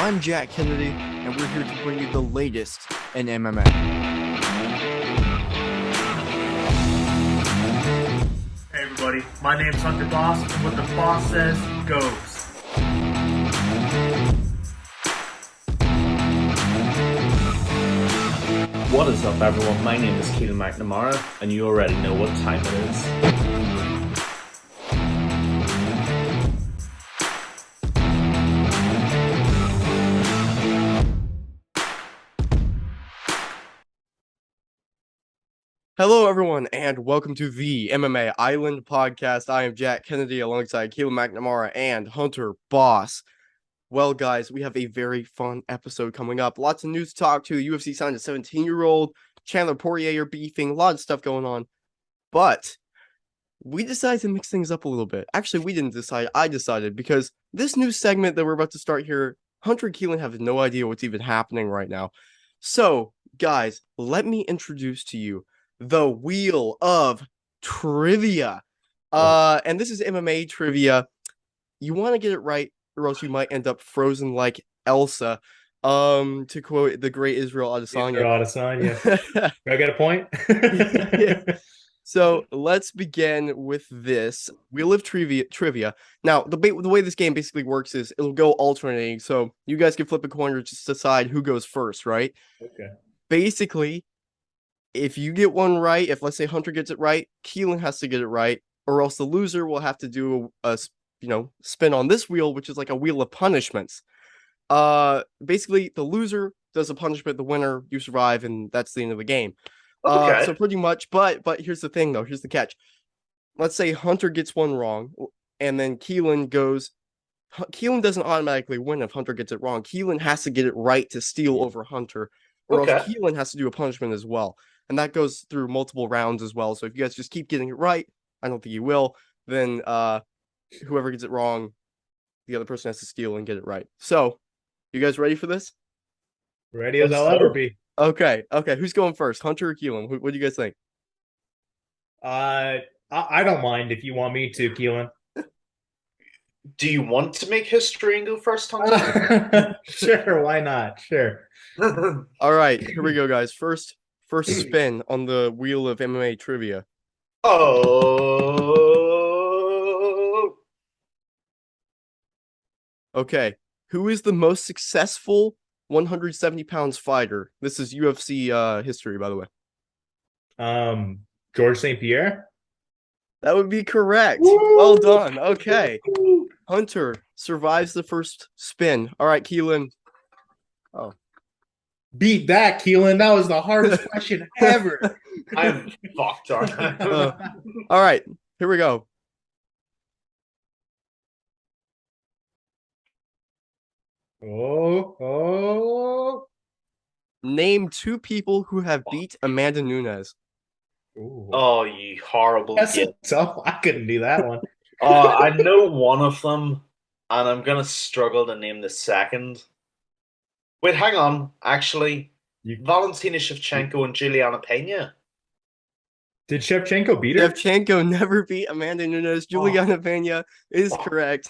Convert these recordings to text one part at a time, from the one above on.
I'm Jack Kennedy, and we're here to bring you the latest in MMA. Hey everybody, my name's Hunter Boss, and what the boss says goes. What is up, everyone? My name is Keelan McNamara, and you already know what time it is. Hello, everyone, and welcome to the MMA Island podcast. I am Jack Kennedy alongside Keelan McNamara and Hunter Boss. Well, guys, we have a very fun episode coming up. Lots of news to talk to. UFC signed a 17-year-old. Chandler Poirier are beefing. A lot of stuff going on. But we decided to mix things up a little bit. Actually, we didn't decide. I decided because this new segment that we're about to start here, Hunter and Keelan have no idea what's even happening right now. So, guys, let me introduce to you the Wheel of Trivia. And this is MMA trivia. You want to get it right, or else you might end up frozen like Elsa. To quote the great Israel Adesanya. Do I get a point? Yeah. So let's begin with this Wheel of Trivia. Now, the way this game basically works is it'll go alternating. So you guys can flip a coin or just decide who goes first, right? Okay. Basically, if you get one right, if let's say Hunter gets it right, Keelan has to get it right, or else the loser will have to do a spin on this wheel, which is like a wheel of punishments. Basically, the loser does a punishment, the winner, you survive, and that's the end of the game. Okay. So pretty much, but here's the thing though, here's the catch. Let's say Hunter gets one wrong, and then Keelan doesn't automatically win if Hunter gets it wrong. Keelan has to get it right to steal over Hunter, or else Keelan has to do a punishment as well. And that goes through multiple rounds as well. So if you guys just keep getting it right, I don't think you will, then whoever gets it wrong, the other person has to steal and get it right. So, you guys ready for this? Ready as I'll ever be. Okay. Who's going first, Hunter or Keelan? What do you guys think? I don't mind if you want me to, Keelan. Do you want to make history and go first, Hunter? Sure, why not? Sure. All right, here we go, guys. First spin on the wheel of MMA trivia. Oh. Okay, who is the most successful 170 pounds fighter? This is UFC history, by the way. George St. Pierre? That would be correct. Woo! Well done. Okay. Hunter survives the first spin. All right, Keelan. Oh. Beat that, Keelan. That was the hardest question ever. I'm fucked, aren't I? All right, here we go. Oh. Name two people who have beat Amanda Nunes. Ooh. Oh, you horrible kid. So I couldn't do that one. I know one of them, and I'm gonna struggle to name the second. Wait, hang on. Actually, Valentina Shevchenko and Juliana Pena. Did Shevchenko beat her? Shevchenko never beat Amanda Nunes. Juliana Pena is correct.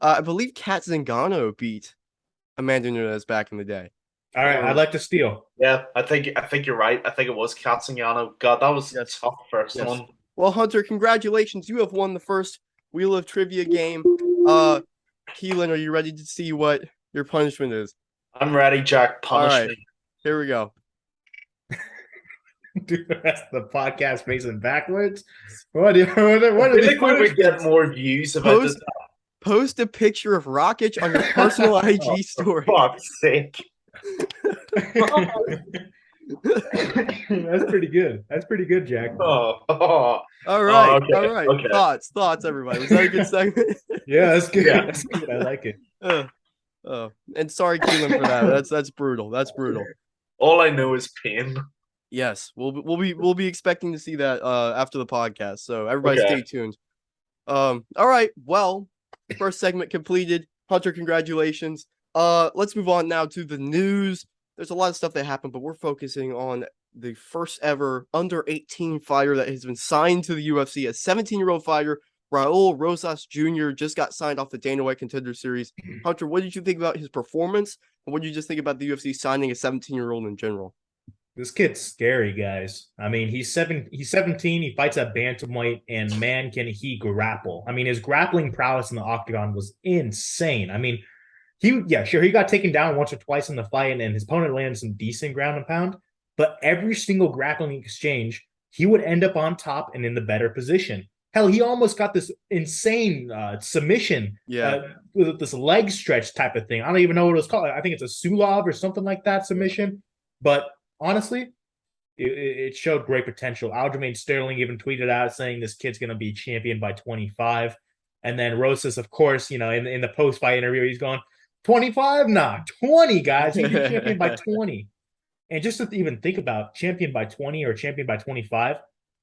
I believe Kat Zingano beat Amanda Nunes back in the day. All right, I'd like to steal. Yeah, I think you're right. I think it was Kat Zingano. God, that was a tough first one. Well, Hunter, congratulations. You have won the first Wheel of Trivia game. Keelan, are you ready to see what your punishment is? I'm ready, Jack. Punish me. Here we go. Do the rest of the podcast facing backwards? What are I think we would get more views about this. Post a picture of Rakic on your personal IG story. For fuck's sake. That's pretty good. That's pretty good, Jack. All right. Okay. Thoughts, everybody. Was that a good segment? Yeah, that's good. Yeah. That's good. I like it. And sorry, Keelan, for that. That's brutal. That's brutal. All I know is pain. Yes, we'll be expecting to see that after the podcast. So everybody stay tuned. All right. Well, first segment completed. Hunter, congratulations. Let's move on now to the news. There's a lot of stuff that happened, but we're focusing on the first ever under 18 fighter that has been signed to the UFC, a 17-year-old fighter Raul Rosas Jr. just got signed off the Dana White Contender Series. Hunter, what did you think about his performance? And what did you just think about the UFC signing a 17-year-old in general? This kid's scary, guys. I mean, he's 17, he fights at bantamweight, and man, can he grapple. I mean, his grappling prowess in the octagon was insane. I mean, yeah, sure, he got taken down once or twice in the fight, and his opponent landed some decent ground and pound, but every single grappling exchange, he would end up on top and in the better position. Hell, he almost got this insane submission Yeah. with this leg stretch type of thing. I don't even know what it was called. I think it's a Sulov or something like that submission. But honestly, it showed great potential. Aljamain Sterling even tweeted out saying this kid's going to be champion by 25. And then Rosas, of course, in the post fight interview, he's going 25, nah, 20 guys. He'd be champion by 20. And just to even think about champion by 20 or champion by 25,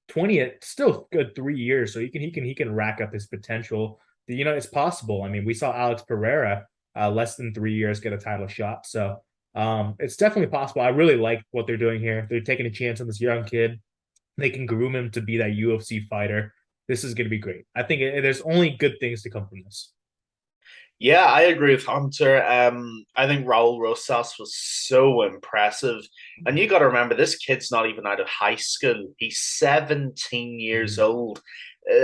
20, it's still good 3 years. So he can rack up his potential. It's possible. I mean, we saw Alex Pereira less than 3 years get a title shot. So it's definitely possible. I really like what they're doing here. They're taking a chance on this young kid. They can groom him to be that UFC fighter. This is going to be great. I think there's only good things to come from this. Yeah, I agree with Hunter. I think Raul Rosas was so impressive. And you got to remember, this kid's not even out of high school. He's 17 years old.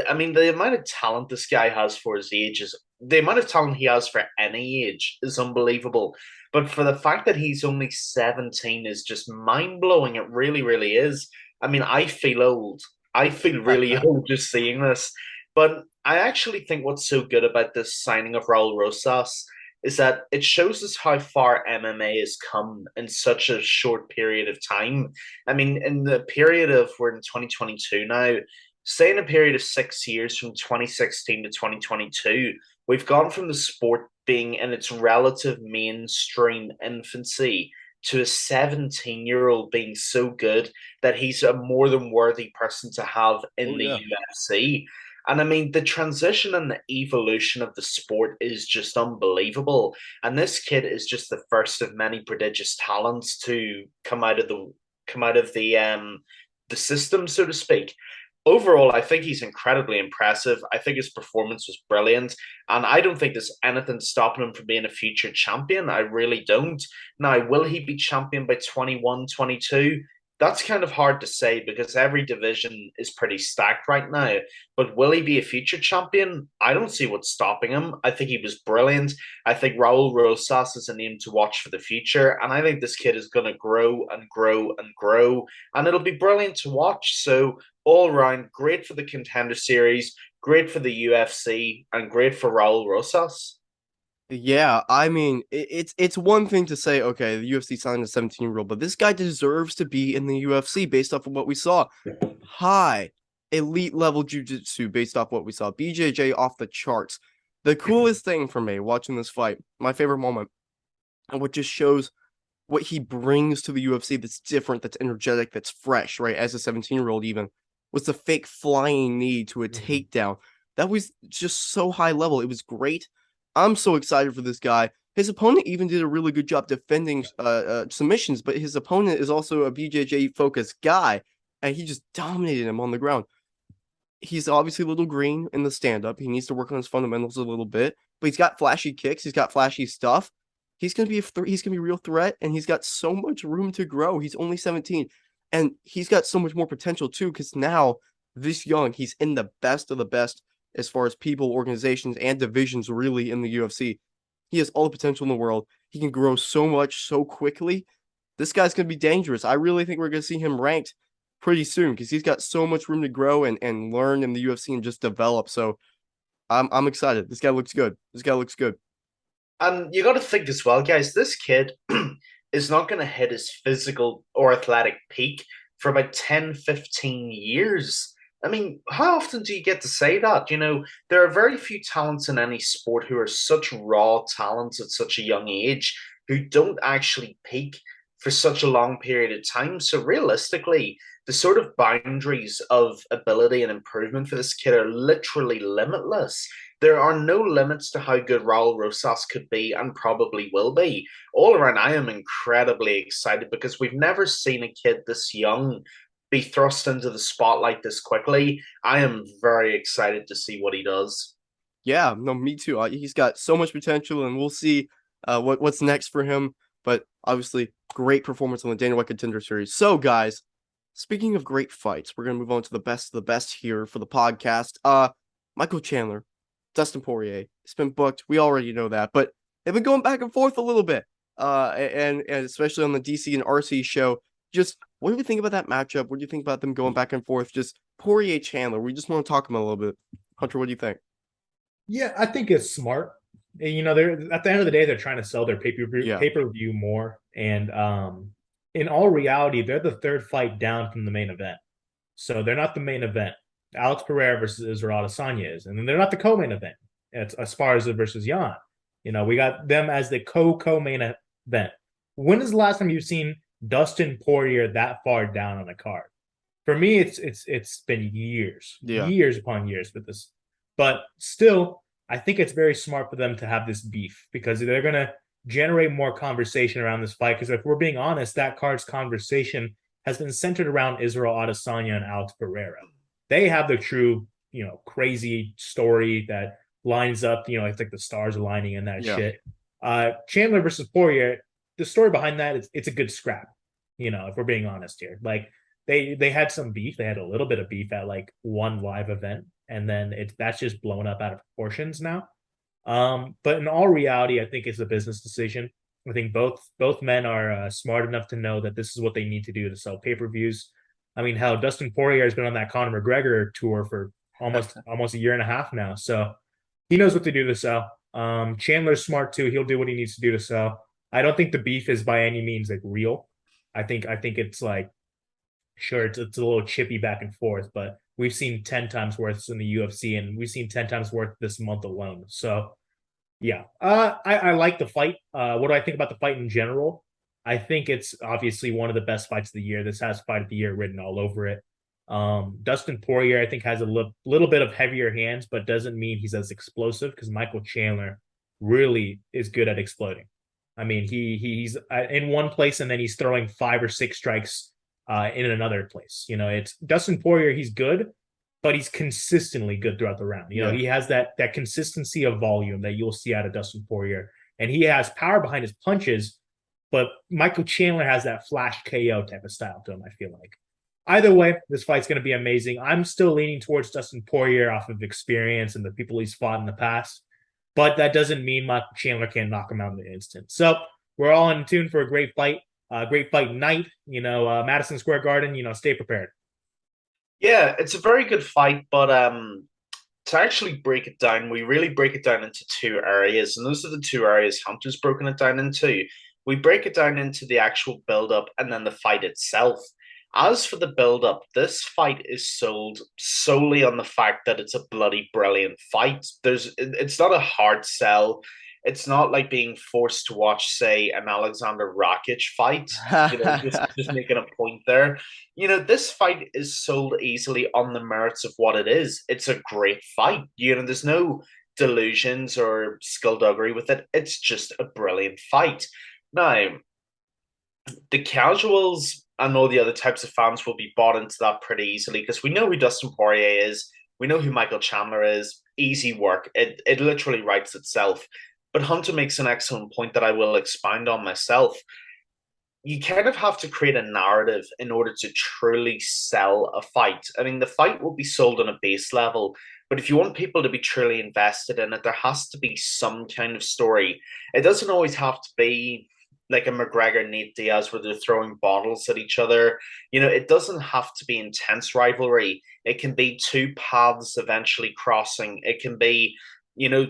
I mean, the amount of talent this guy has for his age is the amount of talent he has for any age is unbelievable. But for the fact that he's only 17 is just mind blowing. It really, really is. I mean, I feel old. I feel really old just seeing this. But I actually think what's so good about this signing of Raul Rosas is that it shows us how far MMA has come in such a short period of time. I mean, in the period of we're in 2022 now, say in a period of 6 years from 2016 to 2022, we've gone from the sport being in its relative mainstream infancy to a 17-year-old being so good that he's a more than worthy person to have in the UFC. And I mean, the transition and the evolution of the sport is just unbelievable. And this kid is just the first of many prodigious talents to come out of the system, so to speak. Overall, I think he's incredibly impressive. I think his performance was brilliant. And I don't think there's anything stopping him from being a future champion. I really don't. Now, will he be champion by 21, 22? That's kind of hard to say because every division is pretty stacked right now. But will he be a future champion? I don't see what's stopping him. I think he was brilliant. I think Raul Rosas is a name to watch for the future. And I think this kid is going to grow and grow and grow. And it'll be brilliant to watch. So, all around, great for the Contender Series, great for the UFC, and great for Raul Rosas. Yeah, I mean, it's one thing to say, okay, the UFC signed a 17-year-old, but this guy deserves to be in the UFC based off of what we saw. High elite level jiu-jitsu based off what we saw. BJJ off the charts. The coolest thing for me watching this fight, my favorite moment, and what just shows what he brings to the UFC that's different, that's energetic, that's fresh, right? As a 17-year-old even, was the fake flying knee to a takedown. That was just so high level. It was great. I'm so excited for this guy. His opponent even did a really good job defending submissions, but his opponent is also a BJJ focused guy, and he just dominated him on the ground. He's obviously a little green in the stand up. He needs to work on his fundamentals a little bit, but he's got flashy kicks. He's got flashy stuff. He's gonna be he's gonna be a real threat, and he's got so much room to grow. He's only 17, and he's got so much more potential too. Because now, this young, he's in the best of the best as far as people, organizations, and divisions really in the UFC. He has all the potential in the world. He can grow so much so quickly. This guy's going to be dangerous. I really think we're going to see him ranked pretty soon because he's got so much room to grow and learn in the UFC and just develop. So I'm excited. This guy looks good. This guy looks good. And you got to think as well, guys, this kid is not going to hit his physical or athletic peak for about 10, 15 years. I mean, how often do you get to say that? There are very few talents in any sport who are such raw talents at such a young age who don't actually peak for such a long period of time. So realistically, the sort of boundaries of ability and improvement for this kid are literally limitless. There are no limits to how good Raul Rosas could be and probably will be. All around, I am incredibly excited because we've never seen a kid this young be thrust into the spotlight this quickly. I am very excited to see what he does. Yeah, no, me too. He's got so much potential, and we'll see what's next for him. But obviously, great performance on the Dana White Contender Series. So, guys, speaking of great fights, we're gonna move on to the best of the best here for the podcast. Michael Chandler, Dustin Poirier, it's been booked. We already know that, but they've been going back and forth a little bit. And especially on the DC and RC show. Just what do you think about that matchup? What do you think about them going back and forth? Just Poirier Chandler. We just want to talk about a little bit. Hunter, what do you think? Yeah, I think it's smart. And, they're at the end of the day, they're trying to sell their Yeah, pay-per-view more. And in all reality, they're the third fight down from the main event. So they're not the main event. Alex Pereira versus Israel Adesanya is, and then they're not the co-main event. It's Esparza versus Yan. We got them as the co-main event. When is the last time you've seen Dustin Poirier that far down on a card? For me, it's been yeah, years upon years with this. But still, I think it's very smart for them to have this beef because they're gonna generate more conversation around this fight. Because if we're being honest, that card's conversation has been centered around Israel Adesanya and Alex Pereira. They have the true, crazy story that lines up. It's like the stars aligning and that yeah. shit. Chandler versus Poirier, the story behind that is it's a good scrap. If we're being honest here, like they had some beef. They had a little bit of beef at like one live event, and then that's just blown up out of proportions now. But in all reality, I think it's a business decision. I think both men are smart enough to know that this is what they need to do to sell pay-per-views. I mean, hell, Dustin Poirier has been on that Conor McGregor tour for almost a year and a half now, so he knows what to do to sell. Chandler's smart too; he'll do what he needs to do to sell. I don't think the beef is by any means like real. I think it's like sure it's a little chippy back and forth, but we've seen 10 times worth in the UFC, and we've seen 10 times worth this month alone. So yeah, I like the fight. What do I think about the fight in general? I think it's obviously one of the best fights of the year. This has fight of the year written all over it. Dustin Poirier, I think, has a little bit of heavier hands, but doesn't mean he's as explosive because Michael Chandler really is good at exploding. I mean, he's in one place and then he's throwing 5 or 6 strikes in another place. It's Dustin Poirier. He's good, but he's consistently good throughout the round. Yeah. He has that consistency of volume that you'll see out of Dustin Poirier, and he has power behind his punches. But Michael Chandler has that flash KO type of style to him. I feel like. Either way, this fight's going to be amazing. I'm still leaning towards Dustin Poirier off of experience and the people he's fought in the past, but that doesn't mean Michael Chandler can't knock him out in the instant. So we're all in tune for a great fight night. Madison Square Garden. Stay prepared. Yeah, it's a very good fight, but to actually break it down, we really break it down into two areas, and those are the two areas Hunter's broken it down into. We break it down into the actual build up and then the fight itself. As for the build up, this fight is sold solely on the fact that it's a bloody brilliant fight. It's not a hard sell. It's not like being forced to watch, say, an Alexander Rakic fight. Just making a point there. This fight is sold easily on the merits of what it is. It's a great fight. There's no delusions or skullduggery with it. It's just a brilliant fight. Now, the casuals and all the other types of fans will be bought into that pretty easily because we know who Dustin Poirier is. We know who Michael Chandler is. Easy work. It literally writes itself. But Hunter makes an excellent point that I will expound on myself. You kind of have to create a narrative in order to truly sell a fight. I mean, the fight will be sold on a base level, but if you want people to be truly invested in it, there has to be some kind of story. It doesn't always have to be like a McGregor Nate Diaz where they're throwing bottles at each other. It doesn't have to be intense rivalry. It can be two paths eventually crossing. It can be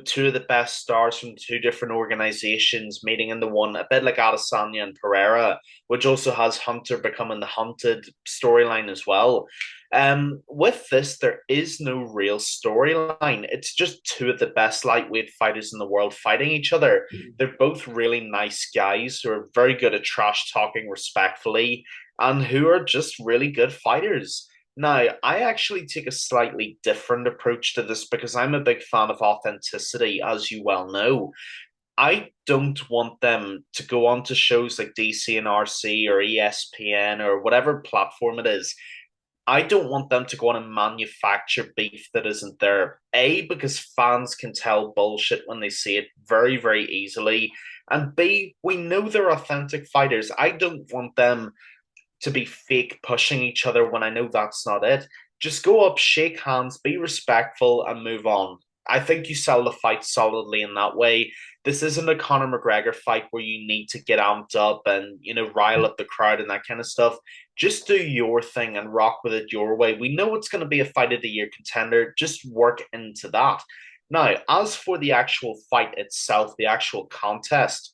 two of the best stars from two different organizations meeting in the one, a bit like Adesanya and Pereira, which also has Hunter becoming the hunted storyline as well. With this, there is no real storyline. It's just two of the best lightweight fighters in the world fighting each other. They're both really nice guys who are very good at trash talking respectfully and who are just really good fighters. Now, I actually take a slightly different approach to this because I'm a big fan of authenticity, as you well know. I don't want them to go on to shows like DC and RC or ESPN or whatever platform it is I don't want them to go on and manufacture beef that isn't there. A, because fans can tell bullshit when they see it very, very easily. And B, we know they're authentic fighters. I don't want them to be fake pushing each other when I know that's not it. Just go up, shake hands, be respectful, and move on. I think you sell the fight solidly in that way. This isn't a Conor McGregor fight where you need to get amped up and, rile up the crowd and that kind of stuff. Just do your thing and rock with it your way. We know it's going to be a fight of the year contender. Just work into that. Now, as for the actual fight itself, the actual contest,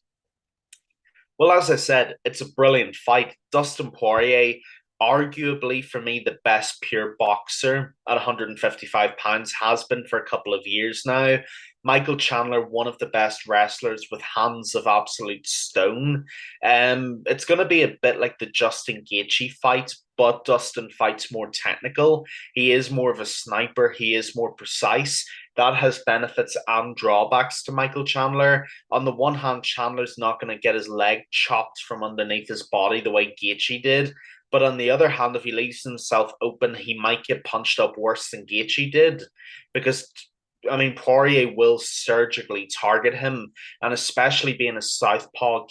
well, as I said, it's a brilliant fight. Dustin Poirier, arguably for me, the best pure boxer at 155 pounds, has been for a couple of years now. Michael Chandler, one of the best wrestlers with hands of absolute stone. It's going to be a bit like the Justin Gaethje fight, but Dustin fights more technical. He is more of a sniper. He is more precise. That has benefits and drawbacks to Michael Chandler. On the one hand, Chandler's not going to get his leg chopped from underneath his body the way Gaethje did. But on the other hand, if he leaves himself open, he might get punched up worse than Gaethje did. Because, Poirier will surgically target him. And especially being a southpaw,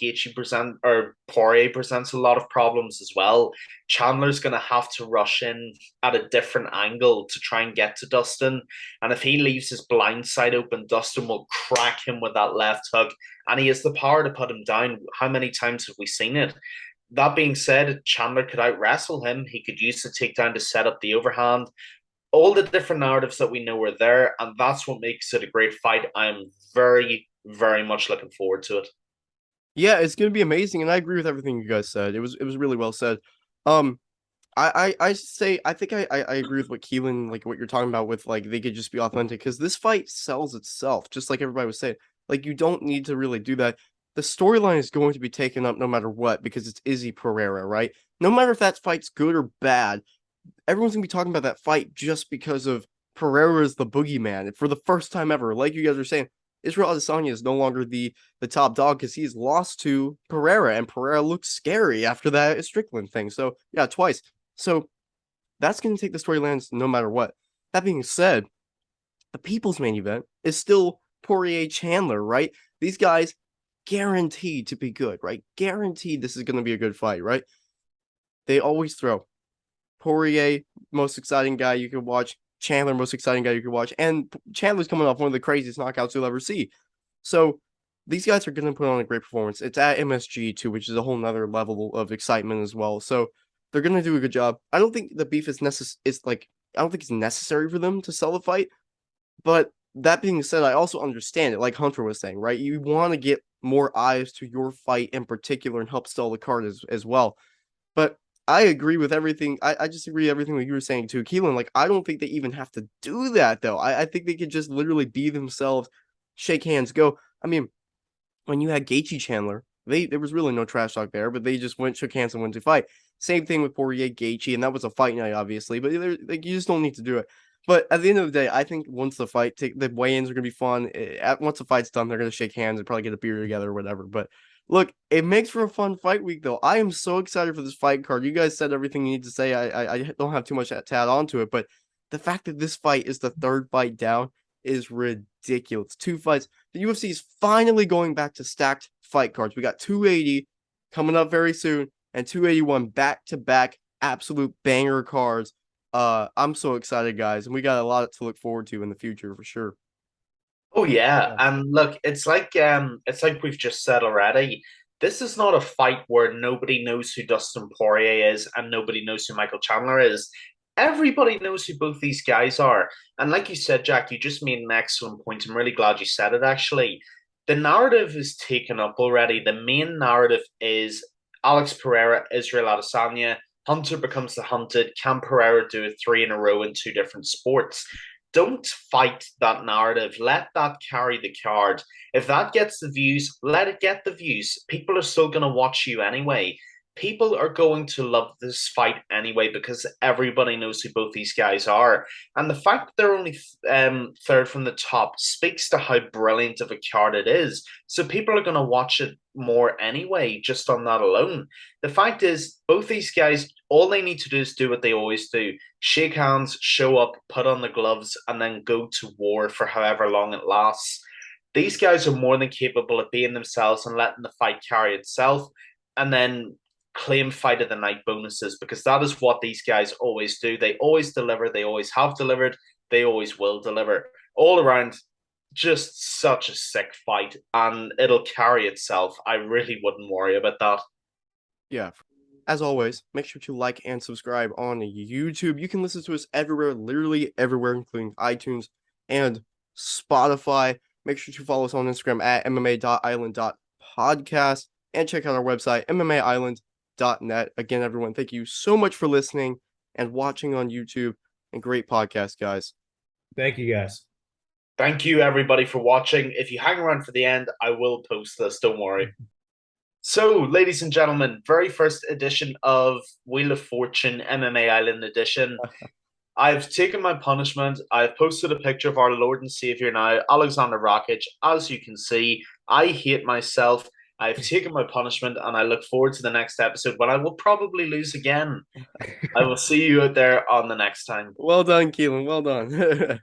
Poirier presents a lot of problems as well. Chandler's going to have to rush in at a different angle to try and get to Dustin. And if he leaves his blind side open, Dustin will crack him with that left hook. And he has the power to put him down. How many times have we seen it? That being said, Chandler could out wrestle him. He could use the takedown to set up the overhand. All the different narratives that we know are there, and that's what makes it a great fight. I'm very, very much looking forward to it. Yeah, it's gonna be amazing, and I agree with everything you guys said. It was really well said. Um, I say I think I agree with what Keelan, like what you're talking about with like they could just be authentic because this fight sells itself, just like everybody was saying. Like you don't need to really do that. The storyline is going to be taken up no matter what because it's Izzy Pereira, right? No matter if that fight's good or bad, everyone's gonna be talking about that fight just because of Pereira is the boogeyman for the first time ever. Like you guys are saying, Israel Adesanya is no longer the top dog because he's lost to Pereira, and Pereira looks scary after that Strickland thing. So yeah, twice. So that's gonna take the storylines no matter what. That being said, the people's main event is still Poirier Chandler, right? These guys guaranteed to be good, right? Guaranteed this is gonna be a good fight, right? They always throw Poirier, most exciting guy you could watch. Chandler, most exciting guy you could watch. And Chandler's coming off one of the craziest knockouts you'll ever see. So these guys are going to put on a great performance. It's at MSG too, which is a whole nother level of excitement as well. So they're going to do a good job. I don't think the beef is I don't think it's necessary for them to sell the fight. But that being said, I also understand it. Like Hunter was saying, right? You want to get more eyes to your fight in particular and help sell the card as well. But I agree with everything. I just agree with everything that you were saying too, Keelan. Like, I don't think they even have to do that though. I think they could just literally be themselves, shake hands, go. I mean, when you had Gaethje Chandler, there was really no trash talk there, but they just went, shook hands, and went to fight. Same thing with Poirier Gaethje, and that was a fight night, obviously. But like, you just don't need to do it. But at the end of the day, I think once the weigh-ins are gonna be fun. Once the fight's done, they're gonna shake hands and probably get a beer together or whatever. But look, it makes for a fun fight week, though. I am so excited for this fight card. You guys said everything you need to say. I don't have too much to add on to it, but the fact that this fight is the third fight down is ridiculous. Two fights. The UFC is finally going back to stacked fight cards. We got 280 coming up very soon, and 281 back to back absolute banger cards. I'm so excited, guys, and we got a lot to look forward to in the future for sure. Oh yeah, and look, it's like we've just said already. This is not a fight where nobody knows who Dustin Poirier is and nobody knows who Michael Chandler is. Everybody knows who both these guys are. And like you said, Jack, you just made an excellent point. I'm really glad you said it actually. The narrative is taken up already. The main narrative is Alex Pereira, Israel Adesanya. Hunter becomes the hunted. Can Pereira do it three in a row in two different sports? Don't fight that narrative. Let that carry the card. If that gets the views, let it get the views. People are still going to watch you anyway. people are going to love this fight anyway because everybody knows who both these guys are. And the fact that they're only third from the top speaks to how brilliant of a card it is. So people are going to watch it more anyway, just on that alone. The fact is, both these guys, all they need to do is do what they always do: shake hands, show up, put on the gloves, and then go to war for however long it lasts. These guys are more than capable of being themselves and letting the fight carry itself, and then claim fight of the night bonuses, because that is what these guys always do. They always deliver. They always have delivered. They always will deliver. All around, just such a sick fight, and it'll carry itself. I really wouldn't worry about that. Yeah. As always, make sure to like and subscribe on YouTube. You can listen to us everywhere, literally everywhere, including iTunes and Spotify. Make sure to follow us on Instagram at mma.island.podcast and check out our website, mmaisland.net. Again, everyone, thank you so much for listening and watching on YouTube, and great podcast, guys. Thank you, guys. Thank you, everybody, for watching. If you hang around for the end, I will post this. Don't worry. So, ladies and gentlemen, very first edition of Wheel of Fortune MMA Island edition. I've taken my punishment. I've posted a picture of our Lord and Savior now, Alexander Rakic. As you can see, I hate myself. I've taken my punishment, and I look forward to the next episode when I will probably lose again. I will see you out there on the next time. Well done, Keelan. Well done.